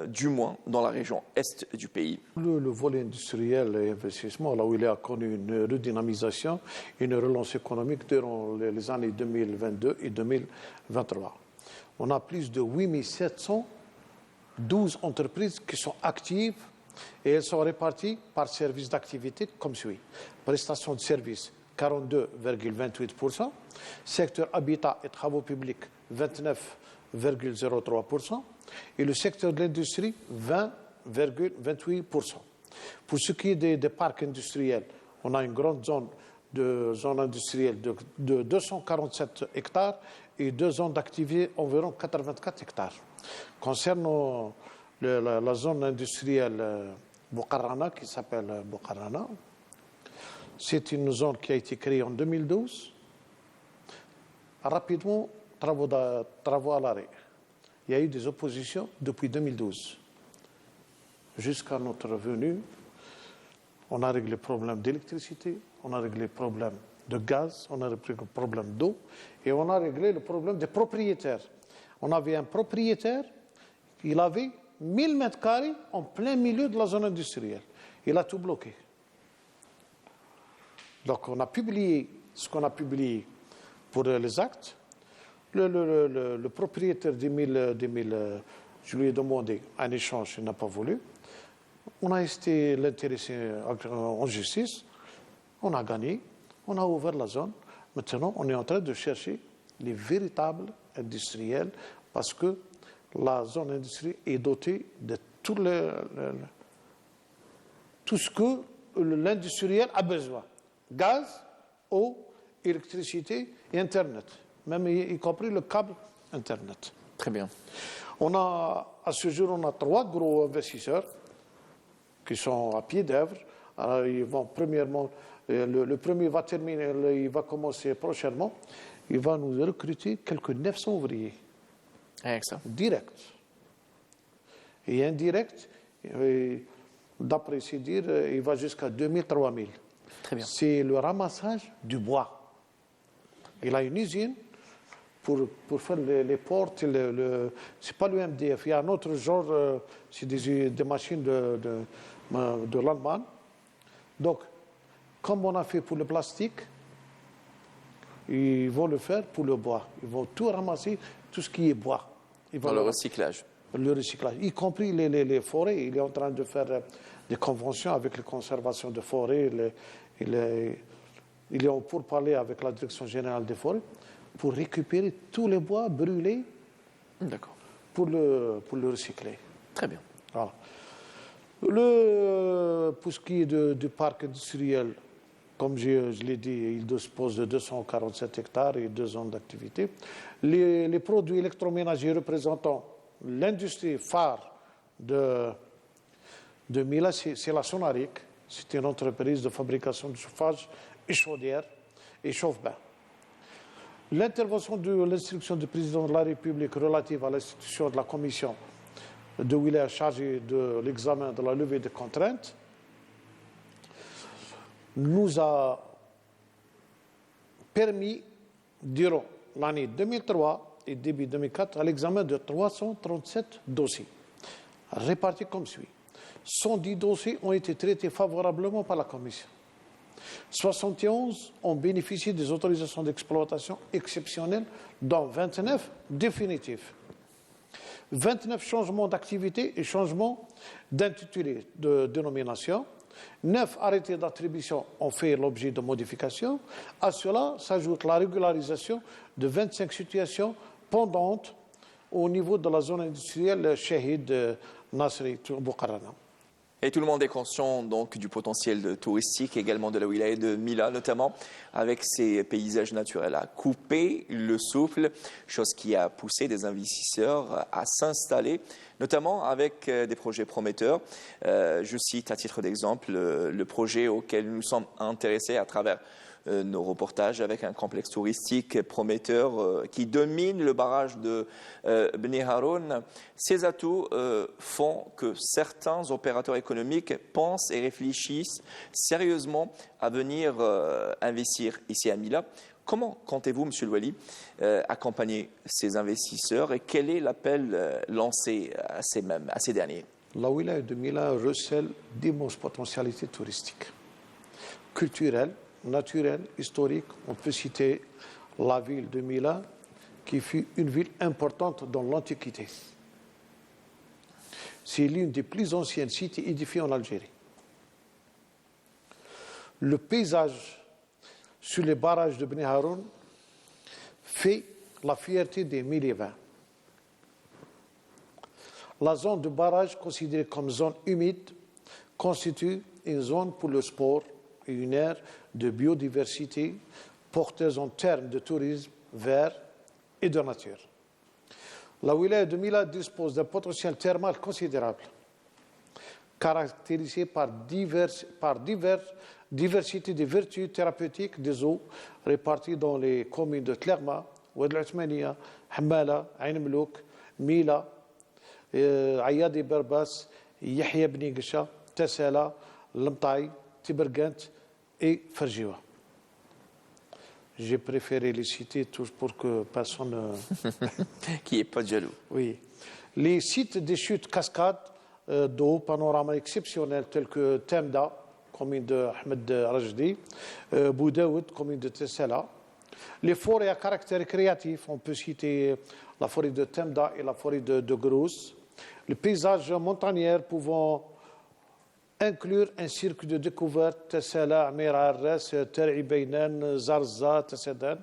du moins dans la région est du pays?
Le volet industriel et investissement, là où il a connu une redynamisation, une relance économique durant les années 2022 et 2023. On a plus de 8712 entreprises qui sont actives et elles sont réparties par service d'activité comme suit. Prestation de services, 42,28%. Secteur habitat et travaux publics, 29,03%. Et le secteur de l'industrie, 20,28%. Pour ce qui est des parcs industriels, on a une grande zone industrielle de 247 hectares et 2 zones d'activité environ 84 hectares. Concernant la zone industrielle Bokarana, qui s'appelle Bokarana, c'est une zone qui a été créée en 2012. Rapidement, travaux à l'arrêt. Il y a eu des oppositions depuis 2012. Jusqu'à notre venue, on a réglé le problème d'électricité, on a réglé le problème de gaz, on a réglé le problème d'eau et on a réglé le problème des propriétaires. On avait un propriétaire, il avait 1000 mètres carrés en plein milieu de la zone industrielle. Il a tout bloqué. Donc on a publié ce qu'on a publié pour les actes. Le propriétaire des 1000, je lui ai demandé un échange, il n'a pas voulu. On a été l'intéressé en justice, on a gagné, on a ouvert la zone. Maintenant, on est en train de chercher les véritables industriels parce que la zone industrielle est dotée de tout ce que l'industriel a besoin. Gaz, eau, électricité et Internet. Même y compris le câble Internet.
Très bien.
À ce jour, on a 3 gros investisseurs qui sont à pied d'œuvre. Ils vont premièrement, le premier va terminer, il va commencer prochainement. Il va nous recruter quelques 900 ouvriers. Direct. Et indirect, d'après ses dires, il va jusqu'à 2000, 3000.
Très bien.
C'est le ramassage du bois. Il a une usine pour faire les portes. C'est pas le MDF. Il y a un autre genre, c'est des machines de l'Allemagne. Donc, comme on a fait pour le plastique, ils vont le faire pour le bois. Ils vont tout ramasser, tout ce qui est bois.
Dans le recyclage.
Le recyclage, y compris les forêts. Il est en train de faire des conventions avec les conservations de forêts. Il est en pourparlers avec la Direction générale des forêts pour récupérer tous les bois brûlés pour le recycler.
Très bien.
Voilà. Pour ce qui est du parc industriel, comme je l'ai dit, il dispose de 247 hectares et 2 zones d'activité. Les produits électroménagers représentant l'industrie phare de Mila, c'est la Sonaric. C'est une entreprise de fabrication de chauffage et chaudière et chauffe-bain. L'intervention de l'instruction du président de la République relative à l'institution de la commission de wilaya chargée de l'examen de la levée des contraintes nous a permis, durant l'année 2003 et début 2004, à l'examen de 337 dossiers, répartis comme suit. 110 dossiers ont été traités favorablement par la Commission. 71 ont bénéficié des autorisations d'exploitation exceptionnelles, dont 29 définitifs. 29 changements d'activité et changements d'intitulé de dénomination. 9 arrêtés d'attribution ont fait l'objet de modifications. À cela s'ajoute la régularisation de 25 situations pendantes au niveau de la zone industrielle Shahid Nasri Boukarana.
Et tout le monde est conscient donc du potentiel touristique également de la wilaya de Mila, notamment avec ses paysages naturels à couper le souffle, chose qui a poussé des investisseurs à s'installer, notamment avec des projets prometteurs. Je cite à titre d'exemple le projet auquel nous sommes intéressés à travers nos reportages avec un complexe touristique prometteur qui domine le barrage de Beni Haroun. Ces atouts font que certains opérateurs économiques pensent et réfléchissent sérieusement à venir investir ici à Mila. Comment comptez-vous, Monsieur le Wali, accompagner ces investisseurs et quel est l'appel lancé à ces derniers?
La wilaya de Mila recèle d'immenses potentialités touristiques, culturelles, naturelle, historique. On peut citer la ville de Mila, qui fut une ville importante dans l'Antiquité. C'est l'une des plus anciennes cités édifiées en Algérie. Le paysage sur les barrages de Beni Haroun fait la fierté des Milévins. La zone de barrage, considérée comme zone humide, constitue une zone pour le sport et une aire de biodiversité porteuse en termes de tourisme vert et de nature. La wilaya de Mila dispose d'un potentiel thermal considérable, caractérisé par diversité des vertus thérapeutiques des eaux réparties dans les communes de Tlerma, Oued el-Othmania, Hamala, Ain Mlouk, Mila, Ayad et Berbas, Yahya Bni Gisha, Tessala, Lamtaï, Tibergant et Ferjiwa. J'ai préféré les citer tous pour que personne
qui n'est pas jaloux.
Oui. Les sites des chutes cascades d'eau, panorama exceptionnel tels que Temda, commune de Ahmed Rajdi, Boudaoud, commune de Tessala. Les forêts à caractère récréatif, on peut citer la forêt de Temda et la forêt de Grousse. Les paysages montagnards pouvant inclure un circuit de découverte, Tessala, Amir Arres, Ter'i Beynan, Zarza, Tessedan.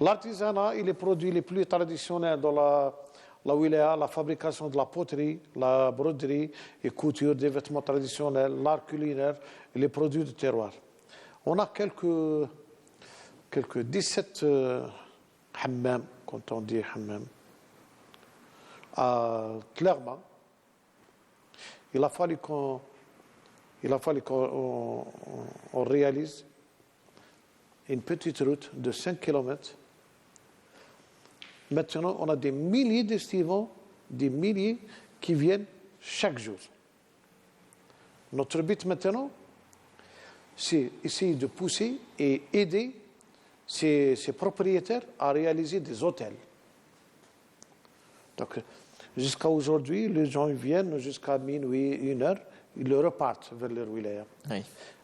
L'artisanat et les produits les plus traditionnels dans la wilaya, la fabrication de la poterie, la broderie et couture des vêtements traditionnels, l'art culinaire et les produits de terroir. On a quelques 17 hammam, quand on dit hammam, à Clermont. Il a fallu qu'on réalise une petite route de 5 km. Maintenant, on a des milliers d'estivants, des milliers qui viennent chaque jour. Notre but maintenant, c'est essayer de pousser et aider ces propriétaires à réaliser des hôtels. Donc, jusqu'à aujourd'hui, les gens viennent jusqu'à minuit, 1h, ils repartent vers leur wilaya.
Oui.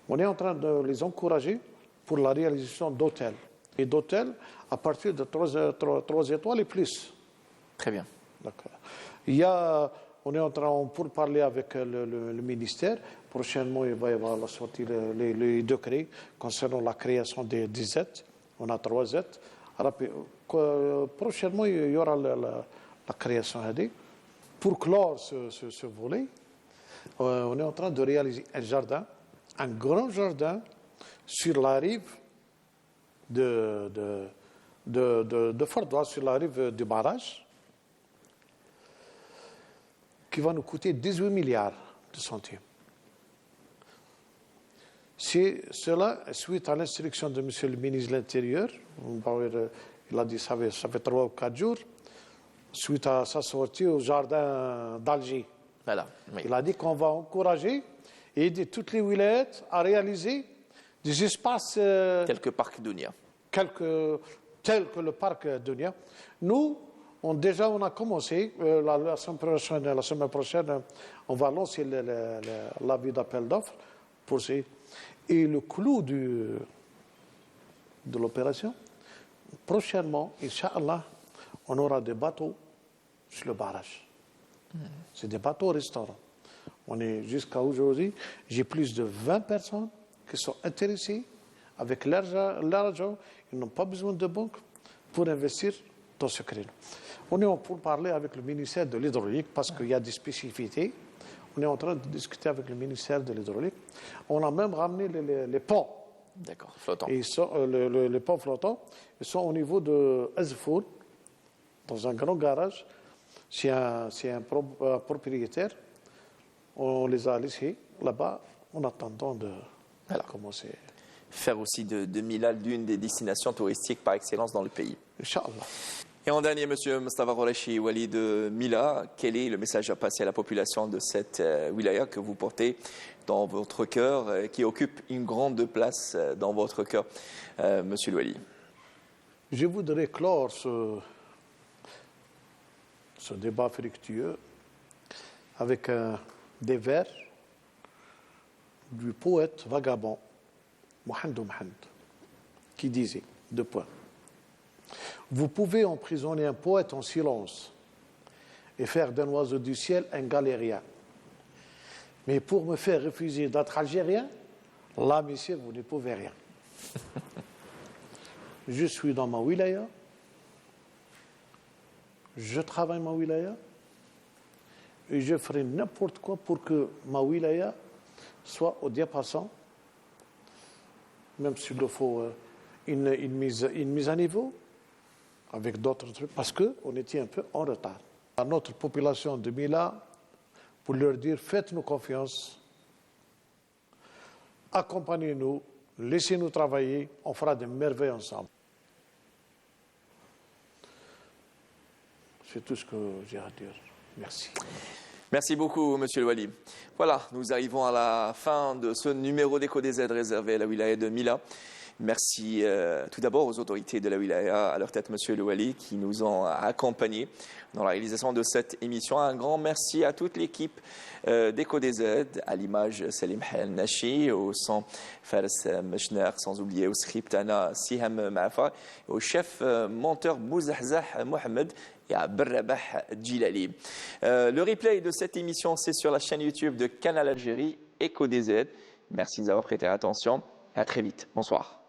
On est en train de les encourager pour la réalisation d'hôtels. Et d'hôtels à partir de 3 étoiles et plus.
Très bien.
D'accord. On est en train pour parler avec le ministère. Prochainement, il va y avoir la sortie les décrets concernant la création des Z. On a 3 Z. Prochainement, il y aura la création AD. Pour clore ce volet, on est en train de réaliser un jardin, un grand jardin sur la rive de Fardois, sur la rive du barrage, qui va nous coûter 18 milliards de centimes. C'est cela suite à l'instruction de M. le ministre de l'Intérieur. Il a dit ça fait 3 ou 4 jours, suite à sa sortie au jardin d'Alger.
Voilà, oui.
Il a dit qu'on va encourager et aider toutes les wilayats à réaliser des espaces
tels que Parc Dunia.
tels que le parc Dunia. Nous, on a commencé, la semaine prochaine, on va lancer l'avis d'appel d'offres pour ces. Et le clou de l'opération, prochainement, Inch'Allah, on aura des bateaux sur le barrage. C'est des bateaux restaurants. On est jusqu'à aujourd'hui, j'ai plus de 20 personnes qui sont intéressées avec l'argent. Ils n'ont pas besoin de banque pour investir dans ce créneau. On est pour parler avec le ministère de l'Hydraulique parce qu'il y a des spécificités. On est en train de discuter avec le ministère de l'Hydraulique. On a même ramené les ponts.
D'accord, flottants.
Et les ponts flottants, ils sont au niveau de Azfoul, dans un grand garage. C'est un propriétaire. On les a laissés là-bas en attendant de commencer.
Faire aussi de Mila l'une des destinations touristiques par excellence dans le pays.
Inch'Allah.
Et en dernier, Monsieur Mustafa Ghoraichi Wali de Mila, quel est le message à passer à la population de cette wilaya que vous portez dans votre cœur, qui occupe une grande place dans votre cœur, Monsieur Wali?
Je voudrais clore ce débat fructueux avec des vers du poète vagabond Mohamed Mohamed qui disait, 2 points. Vous pouvez emprisonner un poète en silence et faire d'un oiseau du ciel un galérien. Mais pour me faire refuser d'être algérien, là, messieurs, vous ne pouvez rien. Je suis dans ma wilaya, je travaille ma wilaya et je ferai n'importe quoi pour que ma wilaya soit au diapason, même s'il le faut une mise à niveau avec d'autres trucs, parce qu'on était un peu en retard. À notre population de Mila, pour leur dire, faites-nous confiance, accompagnez-nous, laissez-nous travailler, on fera des merveilles ensemble. C'est tout ce que j'ai à dire. Merci.
Merci beaucoup, Monsieur le Wali. Voilà, nous arrivons à la fin de ce numéro d'EcoDZ réservé à la wilaya de Mila. Merci tout d'abord aux autorités de la wilaya, à leur tête Monsieur le Wali, qui nous ont accompagnés dans la réalisation de cette émission. Un grand merci à toute l'équipe d'EcoDZ, à l'image Salim El Nachi, au son Fares Mechner, sans oublier au script Anna Siham Maafa, au chef monteur Bouzahzah Mohamed et à Berrabah Djilali. Le replay de cette émission, c'est sur la chaîne YouTube de Canal Algérie EcoDZ. Merci de nous avoir prêté attention. À très vite. Bonsoir.